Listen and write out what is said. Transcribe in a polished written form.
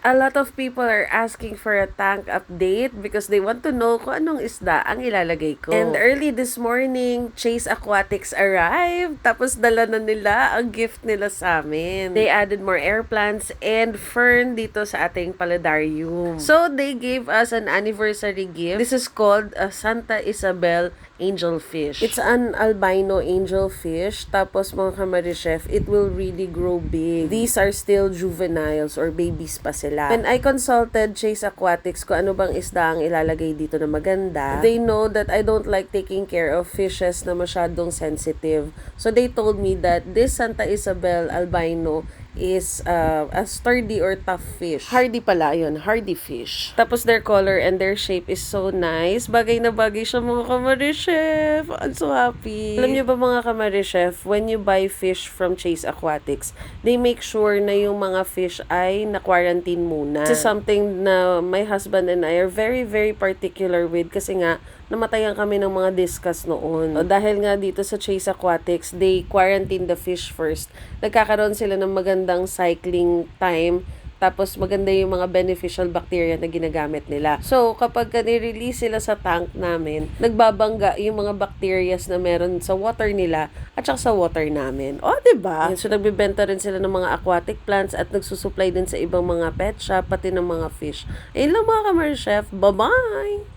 A lot of people are asking for a tank update because they want to know kung anong isda ang ilalagay ko. And early this morning, Chase Aquatics arrived. Tapos dala na nila ang gift nila sa amin. They added more air plants and fern dito sa ating paludarium. So they gave us an anniversary gift. This is called a Santa Isabel angelfish. It's an albino angelfish. Tapos mga kamari-chef, it will really grow big. These are still juveniles or babies pa sila. When I consulted Chase Aquatics kung ano bang isda ang ilalagay dito na maganda, they know that I don't like taking care of fishes na masyadong sensitive. So they told me that this Santa Isabel albino is a sturdy or tough fish. Hardy pala yun, hardy fish. Tapos their color and their shape is so nice. Bagay na bagay siya mga kamari-chef. I'm so happy. Alam niyo ba mga kamari-chef, when you buy fish from Chase Aquatics, they make sure na yung mga fish ay na-quarantine muna. This is something na my husband and I are very, very particular with kasi nga, namatayan kami ng mga discus noon. O, dahil nga dito sa Chase Aquatics, they quarantine the fish first. Nagkakaroon sila ng magandang cycling time. Tapos maganda yung mga beneficial bacteria na ginagamit nila. So, kapag ni-release sila sa tank namin, nagbabangga yung mga bacteria na meron sa water nila at saka sa water namin. O, diba? So, nagbibenta rin sila ng mga aquatic plants at nagsusupply din sa ibang mga pet shop, pati ng mga fish. Ayun lang mga kamar chef. Bye-bye!